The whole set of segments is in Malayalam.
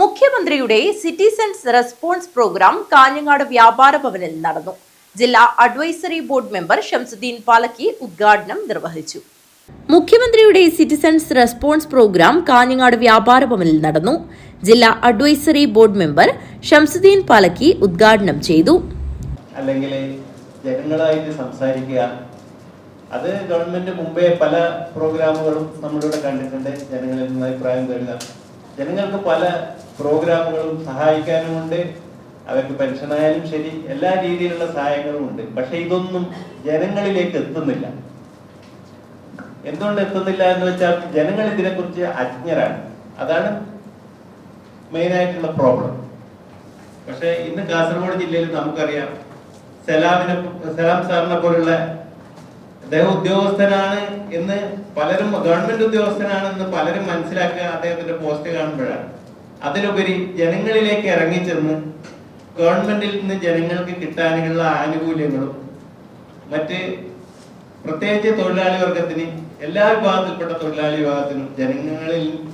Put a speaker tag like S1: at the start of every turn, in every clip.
S1: മുഖ്യമന്ത്രിയുടെ സിറ്റിസൺസ് റെസ്പോൺസ് പ്രോഗ്രാം കാഞ്ഞങ്ങാട് വ്യാപാര ഭവനിൽ നടന്നു. ജില്ലാ advisory board member Shamsuddin Palakki ഉദ്ഘാടനം നിർവഹിച്ചു. മുഖ്യമന്ത്രിയുടെ സിറ്റിസൺസ് റെസ്പോൺസ് പ്രോഗ്രാം കാഞ്ഞങ്ങാട് വ്യാപാര ഭവനിൽ നടന്നു. ജില്ലാ advisory board member Shamsuddin Palakki ഉദ്ഘാടനം ചെയ്തു.
S2: അല്ലെങ്കിൽ ജനങ്ങളായിട്ട് സംസാരിക്കുക, അത് ഗവൺമെന്റ് മുമ്പേ പല പ്രോഗ്രാമുകളും നമ്മളിവിടെ കണ്ടിട്ടുണ്ട്. ജനങ്ങളിൽ നിന്ന് അഭിപ്രായം തേടുക, ജനങ്ങൾക്ക് പല പ്രോഗ്രാമുകളും സഹായിക്കാനുമുണ്ട്. അവർക്ക് പെൻഷനായാലും ശരി, എല്ലാ രീതിയിലുള്ള സഹായങ്ങളും ഉണ്ട്. പക്ഷെ ഇതൊന്നും ജനങ്ങളിലേക്ക് എത്തുന്നില്ല. എന്തുകൊണ്ട് എത്തുന്നില്ല എന്ന് വെച്ചാൽ ജനങ്ങൾ ഇതിനെക്കുറിച്ച് അജ്ഞരാണ്. അതാണ് മെയിനായിട്ടുള്ള പ്രോബ്ലം. പക്ഷെ ഇന്ന് കാസർഗോഡ് ജില്ലയിൽ നമുക്കറിയാം, സലാം സാറിനെ പോലുള്ള അദ്ദേഹം ഉദ്യോഗസ്ഥനാണ് എന്ന് പലരും, ഗവൺമെന്റ് ഉദ്യോഗസ്ഥനാണെന്ന് പലരും മനസ്സിലാക്കുക അദ്ദേഹത്തിന്റെ പോസ്റ്റ് കാണുമ്പോഴാണ്. അതിലുപരി ജനങ്ങളിലേക്ക് ഇറങ്ങിച്ചെന്ന് ഗവൺമെന്റിൽ നിന്ന് ജനങ്ങൾക്ക് കിട്ടാനുള്ള ആനുകൂല്യങ്ങളും മറ്റ് പ്രത്യേകിച്ച് തൊഴിലാളി വർഗത്തിന്, എല്ലാ വിഭാഗത്തിൽപ്പെട്ട തൊഴിലാളി വിഭാഗത്തിനും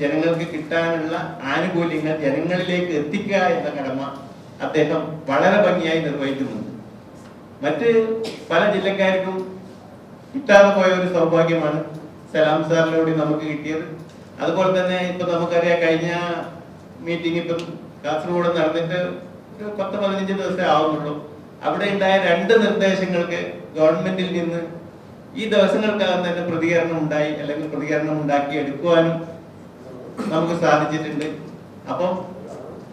S2: ജനങ്ങൾക്ക് കിട്ടാനുള്ള ആനുകൂല്യങ്ങൾ ജനങ്ങളിലേക്ക് എത്തിക്കുക എന്ന കടമ അദ്ദേഹം വളരെ ഭംഗിയായി നിർവഹിക്കുന്നുണ്ട്. മറ്റ് പല ജില്ലക്കാർക്കും കിട്ടാതെ പോയ ഒരു സൗഭാഗ്യമാണ് സലാം സാറിലൂടെ നമുക്ക് കിട്ടിയത്. അതുപോലെ തന്നെ ഇപ്പൊ നമുക്കറിയാം, കഴിഞ്ഞ മീറ്റിംഗ് ഇപ്പം കാസർഗോഡ് നടന്നിട്ട് ഒരു 10-15 ദിവസമേ ആവുന്നുള്ളൂ. അവിടെ ഉണ്ടായ 2 നിർദ്ദേശങ്ങൾക്ക് ഗവൺമെന്റിൽ നിന്ന് ഈ ദിവസങ്ങൾക്കകം തന്നെ പ്രതികരണം ഉണ്ടായി, അല്ലെങ്കിൽ പ്രതികരണം ഉണ്ടാക്കി എടുക്കുവാനും നമുക്ക് സാധിച്ചിട്ടുണ്ട്. അപ്പം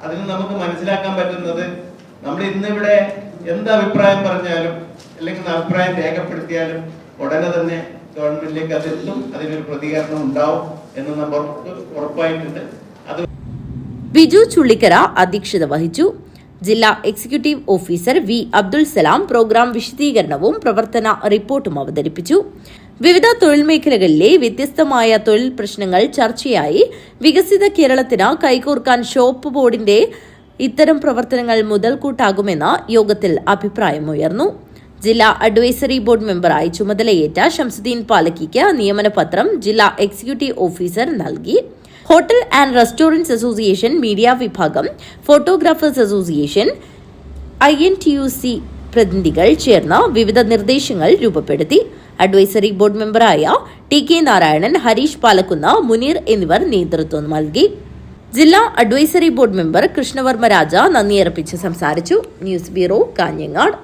S2: അതിന് നമുക്ക് മനസ്സിലാക്കാൻ പറ്റുന്നത്, നമ്മൾ ഇന്നിവിടെ എന്ത് അഭിപ്രായം പറഞ്ഞാലും അല്ലെങ്കിൽ അഭിപ്രായം രേഖപ്പെടുത്തിയാലും ഉടനെ തന്നെ ഗവൺമെന്റിലേക്ക് അതെത്തും, അതിനൊരു പ്രതികരണം ഉണ്ടാവും എന്ന് നമുക്ക് ഉറപ്പായിട്ടുണ്ട്. അത്
S1: ബിജു ചുള്ളിക്കര അധ്യക്ഷത വഹിച്ചു. ജില്ലാ executive officer V Abdul Salam programme വിശദീകരണവും പ്രവർത്തന റിപ്പോർട്ടും അവതരിപ്പിച്ചു. വിവിധ തൊഴിൽ മേഖലകളിലെ വ്യത്യസ്തമായ തൊഴിൽ പ്രശ്നങ്ങൾ ചർച്ചയായി. വികസിത കേരളത്തിന് കൈകോർക്കാൻ ഷോപ്പ് ബോർഡിന്റെ ഇത്തരം പ്രവർത്തനങ്ങൾ മുതൽക്കൂട്ടാകുമെന്ന് യോഗത്തിൽ അഭിപ്രായമുയർന്നു. ജില്ലാ അഡ്വൈസറി ബോർഡ് മെമ്പറായി ചുമതലയേറ്റ ഷംസുദ്ദീൻ പാലക്കിക്ക് നിയമന പത്രം ജില്ലാ എക്സിക്യൂട്ടീവ് ഓഫീസർ നൽകി. Hotel and restaurants association, media വിഭാഗം, ഫോട്ടോഗ്രാഫേഴ്സ് അസോസിയേഷൻ, INTUC പ്രതിനിധികൾ ചേർന്ന് വിവിധ നിർദ്ദേശങ്ങൾ രൂപപ്പെടുത്തി. അഡ്വൈസറി ബോർഡ് മെമ്പറായ TK നാരായണൻ, ഹരീഷ് പാലക്കുന്ന്, മുനീർ എന്നിവർ നേതൃത്വം നൽകി. ജില്ലാ advisory board member Krishnavarma Raja നന്ദി അർപ്പിച്ച് സംസാരിച്ചു. News bureau, Kanhangad.